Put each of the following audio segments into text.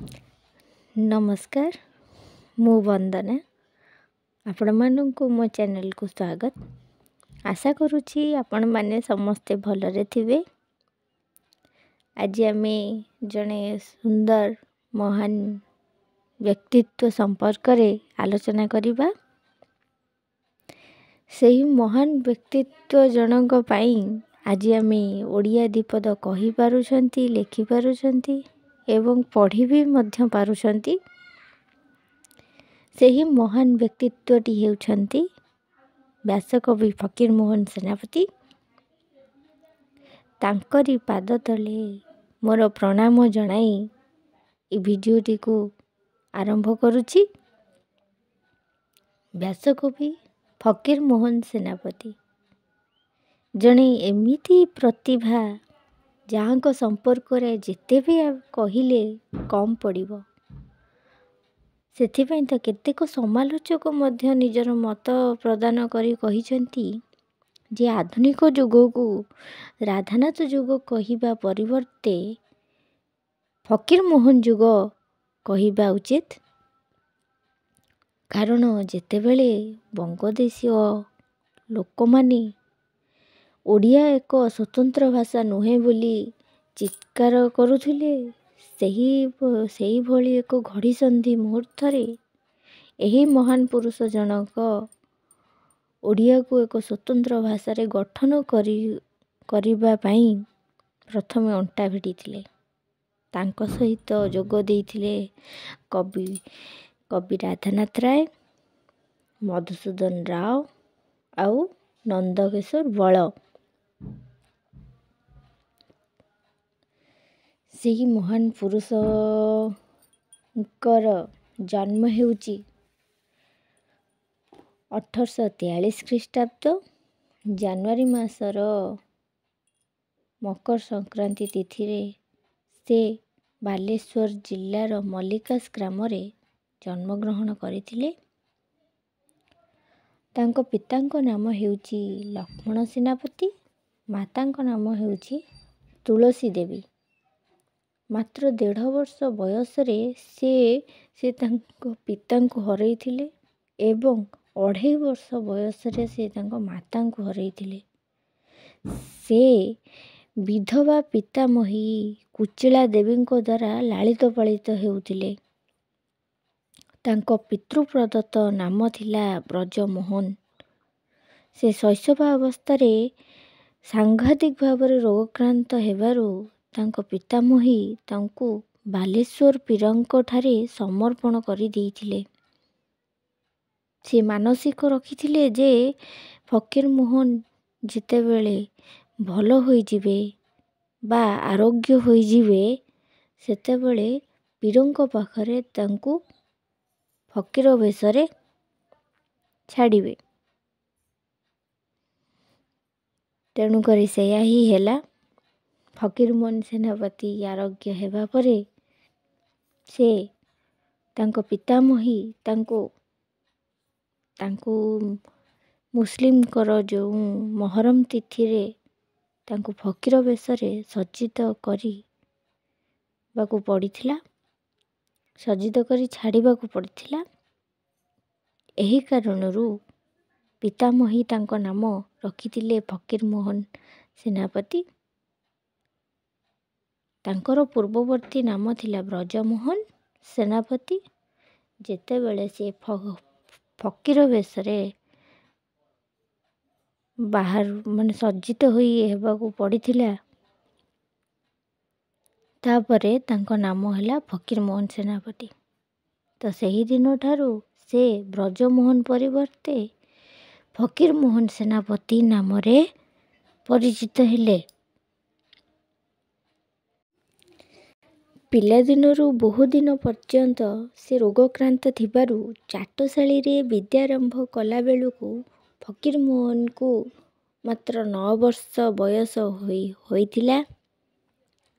नमस्कार मु वंदना आपण मानू मो चैनल को स्वागत। आशा करुछि आपण माने समस्ते भलरे थिबे। आज आमे जने सुंदर महान व्यक्तित्व संपर्क रे आलोचना करिबा। सही महान व्यक्तित्व जनक पाई आज आमे ओडिया दीपद कहि पारुछंती, लेखि पारुछंती एवं पढ़ी भी मध्य पारुछंती। सही महान व्यक्तित्वटी हेउछंती व्यासकवि फकीर मोहन सेनापति। तांकरी पाद तले मोर प्रणाम जनाई ए भिडियोटी को आरंभ करुछि। व्यासकवि फकीर मोहन सेनापति जने एमिति प्रतिभा जहाँ को संपर्क रे जिते भी कहिले कम पड़िबो। सेथिପାଇଁ तो केतेक समालोचक मध्य निजर मत प्रदान करी कहिसंती जे आधुनिक युग को राधानाथ युग कहिबा परिवर्ते फकीर मोहन युग कहिबा उचित। कारण जेतेबेले बंगदेशीय लोक माने ओडिया एक स्वतंत्र भाषा नुहे बोली चित्कार करुथिले, सही भली एक घड़ी संधि मुहूर्त रे एही महान पुरुष जनक ओडिया को एक स्वतंत्र भाषा रे गठन करिबा पाई प्रथमे अंटा भिड़िथिले। तांको सहित जोग देइथिले कवि राधानाथ राय, मधुसूदन राव आउ नंदकिशोर बल। सेही महान पुरुषकर जन्म हेउची 1843 ख्रीष्टाब्द जनवरी मासर मकर संक्रांति तिथि रे से बालेश्वर जिल्लार मल्लिकास ग्राम रे जन्म ग्रहण करथिले। तांको पितांको नाम हेउची लक्ष्मण सेनापति, मातांको नाम हेउची तुलसी देवी। मात्र 1.5 वर्ष बयस रे से तांको पितांको हरैथिले एवं 2.5 वर्ष बयस रे से तांको मातांको हरैथिले। से विधवा पितामही कुचिला देवींको द्वारा लालित पालित हेउथिले। तांको पितृ प्रदत्त नाम थिला ब्रजमोहन। से शैशव अवस्था रे सांघातिक भावरे रोगक्रांत हेबारु तांको पितामही तांको बालेश्वर पीरंको ठारे समर्पण करि देइथिले। से मानसिक रखिथिले जे फकीर मोहन जितेबेले भल होई जिवे बा आरोग्य होई जिवे सेतेबेले पीरंको पाखरे तांको फकीर वेशरे छाड़िबे। तेणु करी सेया ही हेला। फकीर मोहन सेनापति आरोग्य हेबा परे से तांको पितामही तांको मुस्लिम कर जो मोहरम तिथि रे तांको फकीर वेशरे सज्जित करी बाकु पड़िथिला, सज्जित करी छाड़िबा को पड़िथिला। एही कारणरू पितामही तांको नाम रखिथिले फकीर मोहन सेनापति। तांकर पूर्ववर्ती नाम थिला ब्रजमोहन सेनापति। जेतेबेले से फकीर वेशरे बाहर माने सज्जित होई हेबा को पड़िथिला तापरे तांको नाम हला फकीर मोहन सेनापति। तो सही दिन ठारू से ब्रजमोहन परिवर्ते फकीर मोहन सेनापति नाम रे परिचित हेले। पिला दिनरू बहु दिन पर्यंत से रोगक्रांत थिबारु चाटशाली रे विद्यारंभ कला बेलुकु फकीर मोहन को मात्र 9 वर्ष बयस होइथिला।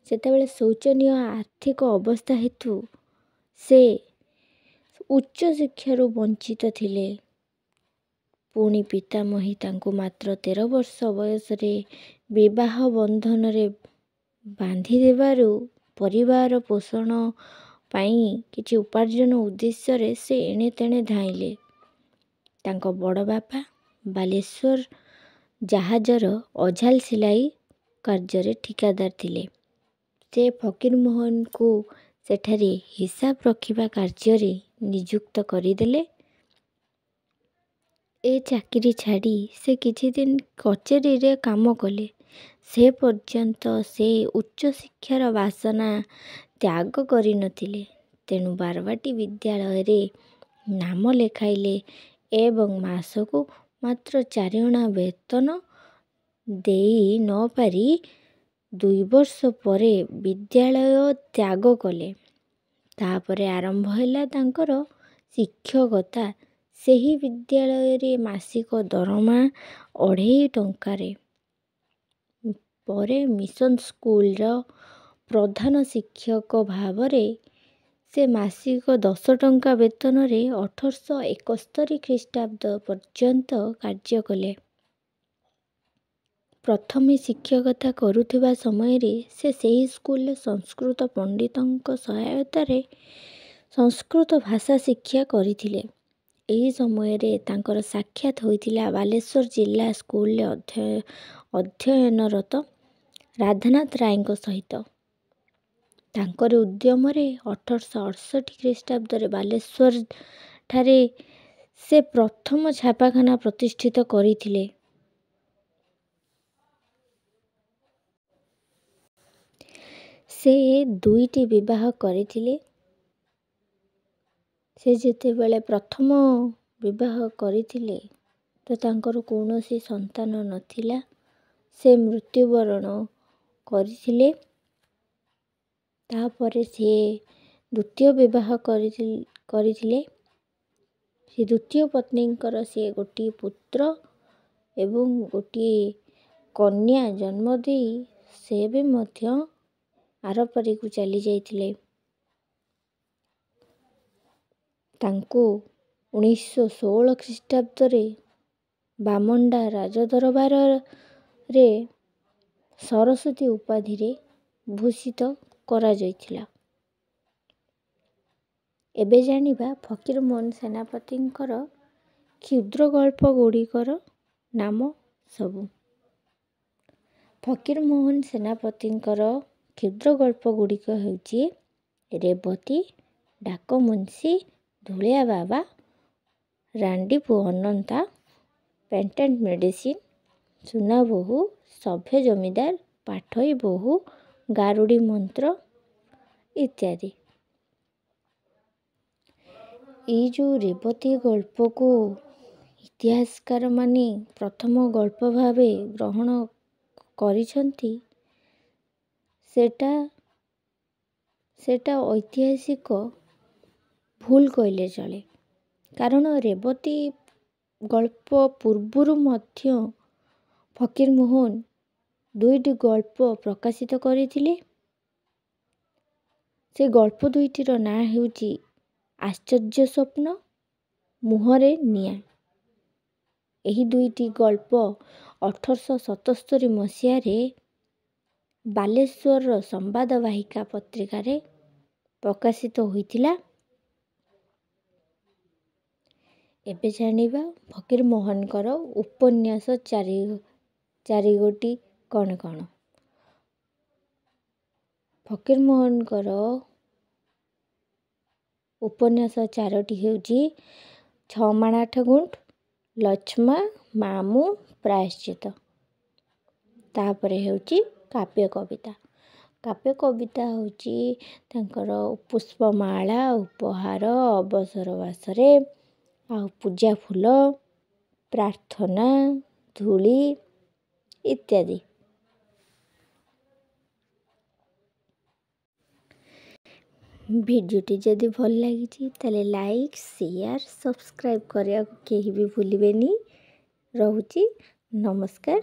सेतेबेले शोचनीय आर्थिक अवस्था हेतु से उच्च शिक्षारू वंचित थिले। पुणी पितामही तांको मात्र 13 वर्ष बयस रे विवाह बंधन रे बांधी देबारू परिवार पोषण ପାଇଁ କିଛି ଉପାର୍ଜନ ଉଦ୍ଦେଶ୍ୟରେ ସେ ଏଣେ ତେଣେ ଧାଇଁଲେ। ତାଙ୍କ ବଡ଼ ବାପା ବାଲେଶ୍ୱର ଜାହାଜର ଅଝାଲ ସିଲାଇ କାର୍ଯ୍ୟରେ ଠିକାଦାର ଥିଲେ। ସେ ଫକୀରମୋହନଙ୍କୁ ସେଠାରେ ହିସାବ ରଖିବା କାର୍ଯ୍ୟରେ ନିଯୁକ୍ତ କରିଦେଲେ। ଏ ଚାକିରି ଛାଡ଼ି ସେ କିଛିଦିନ କଚେରୀରେ କାମ କଲେ। ସେ ପର୍ଯ୍ୟନ୍ତ ସେ ଉଚ୍ଚଶିକ୍ଷାର ବାସନା ତ୍ୟାଗ କରିନଥିଲେ। ତେଣୁ ବାରବାଟୀ ବିଦ୍ୟାଳୟରେ ନାମ ଲେଖାଇଲେ ଏବଂ ମାସକୁ ମାତ୍ର 4 ଅଣା ବେତନ ଦେଇ ନ ପାରି 2 ବର୍ଷ ପରେ ବିଦ୍ୟାଳୟ ତ୍ୟାଗ କଲେ। ତାପରେ ଆରମ୍ଭ ହେଲା ତାଙ୍କର ଶିକ୍ଷକତା। ସେହି ବିଦ୍ୟାଳୟରେ ମାସିକ ଦରମା 2.5 ଟଙ୍କାରେ। ପରେ ମିଶନ ସ୍କୁଲର ପ୍ରଧାନ ଶିକ୍ଷକ ଭାବରେ ସେ ମାସିକ 10 ଟଙ୍କା ବେତନରେ 1871 ଖ୍ରୀଷ୍ଟାବ୍ଦ ପର୍ଯ୍ୟନ୍ତ କାର୍ଯ୍ୟ କଲେ। ପ୍ରଥମେ ଶିକ୍ଷକତା କରୁଥିବା ସମୟରେ ସେ ସେହି ସ୍କୁଲରେ ସଂସ୍କୃତ ପଣ୍ଡିତଙ୍କ ସହାୟତାରେ ସଂସ୍କୃତ ଭାଷା ଶିକ୍ଷା କରିଥିଲେ। ଏହି ସମୟରେ ତାଙ୍କର ସାକ୍ଷାତ ହୋଇଥିଲା ବାଲେଶ୍ୱର ଜିଲ୍ଲା ସ୍କୁଲରେ ଅଧ୍ୟୟନରତ ରାଧାନାଥ ରାୟଙ୍କ ସହିତ। ତାଙ୍କରି ଉଦ୍ୟମରେ 1868 ଖ୍ରୀଷ୍ଟାବ୍ଦରେ ବାଲେଶ୍ୱରଠାରେ ସେ ପ୍ରଥମ ଛାପାଖାନା ପ୍ରତିଷ୍ଠିତ କରିଥିଲେ। ସେ 2ଟି ବିବାହ କରିଥିଲେ। ସେ ଯେତେବେଳେ ପ୍ରଥମ ବିବାହ କରିଥିଲେ ତ ତାଙ୍କର କୌଣସି ସନ୍ତାନ ନଥିଲା। ସେ ମୃତ୍ୟୁବରଣ କରିଥିଲେ। ତାପରେ ସେ ଦ୍ୱିତୀୟ ବିବାହ କରିଥିଲେ। ସେ ଦ୍ୱିତୀୟ ପତ୍ନୀଙ୍କର ସେ ଗୋଟିଏ ପୁତ୍ର ଏବଂ ଗୋଟିଏ କନ୍ୟା ଜନ୍ମ ଦେଇ ସେ ବି ମଧ୍ୟ ଆରପାରିକୁ ଚାଲି ଯାଇଥିଲେ। ତାଙ୍କୁ 1916 ଖ୍ରୀଷ୍ଟାବ୍ଦରେ ବାମଣ୍ଡା ରାଜଦରବାରରେ ସରସ୍ୱତୀ ଉପାଧିରେ ଭୂଷିତ କରାଯାଇଥିଲା। ଏବେ ଜାଣିବା ଫକୀରମୋହନ ସେନାପତିଙ୍କର କ୍ଷୁଦ୍ର ଗଳ୍ପ ଗୁଡ଼ିକର ନାମ ସବୁ। ଫକୀରମୋହନ ସେନାପତିଙ୍କର କ୍ଷୁଦ୍ର ଗଳ୍ପ ଗୁଡ଼ିକ ହେଉଛି ରେବତୀ, ଡାକମୁନ୍ସି, ଧୂଳିଆ ବାବା, ରାଣ୍ଡିପୁଅ ଅନନ୍ତା, ପେଟେଣ୍ଟ ମେଡ଼ିସିନ, ସୁନା ବୋହୂ, ସଭ୍ୟ ଜମିଦାର, ପାଠୋଇ ବୋହୂ, ଗାରୁଡ଼ି ମନ୍ତ୍ର ଇତ୍ୟାଦି। ଏଇ ଯେଉଁ ରେବତୀ ଗଳ୍ପକୁ ଇତିହାସକାରମାନେ ପ୍ରଥମ ଗଳ୍ପ ଭାବେ ଗ୍ରହଣ କରିଛନ୍ତି ସେଟା ଐତିହାସିକ ଭୁଲ କହିଲେ ଚଳେ। କାରଣ ରେବତୀ ଗଳ୍ପ ପୂର୍ବରୁ ମଧ୍ୟ ଫକୀରମୋହନ 2ଟି ଗଳ୍ପ ପ୍ରକାଶିତ କରିଥିଲେ। ସେ ଗଳ୍ପ ଦୁଇଟିର ନାଁ ହେଉଛି ଆଶ୍ଚର୍ଯ୍ୟ ସ୍ୱପ୍ନ, ମୁହଁରେ ନିଆଁ। ଏହି 2ଟି ଗଳ୍ପ 1877 ମସିହାରେ ବାଲେଶ୍ୱରର ସମ୍ବାଦବାହିକା ପତ୍ରିକାରେ ପ୍ରକାଶିତ ହୋଇଥିଲା। ଏବେ ଜାଣିବା ଫକୀରମୋହନଙ୍କର ଉପନ୍ୟାସ ଚାରିଗୋଟି କ'ଣ କ'ଣ। ଫକୀରମୋହନଙ୍କର ଉପନ୍ୟାସ 4ଟି ହେଉଛି ଛଅମାଣ ଆଠ ଗୁଣ୍ଠ, ଲଛମା, ମାମୁଁ, ପ୍ରାୟଶ୍ଚିତ। ତାପରେ ହେଉଛି କାବ୍ୟ କବିତା। କାବ୍ୟ କବିତା ହେଉଛି ତାଙ୍କର ପୁଷ୍ପମାଳା, ଉପହାର, ଅବସର ବାସରେ, ଆଉ ପୂଜା ଫୁଲ, ପ୍ରାର୍ଥନା, ଧୂଳି ଇତ୍ୟାଦି। ଭିଡ଼ିଓଟି ଯଦି ଭଲ ଲାଗିଛି ତାହେଲେ ଲାଇକ୍, ସେୟାର, ସବସ୍କ୍ରାଇବ୍ କରିବାକୁ କେହି ବି ଭୁଲିବେନି। ରହୁଛି, ନମସ୍କାର।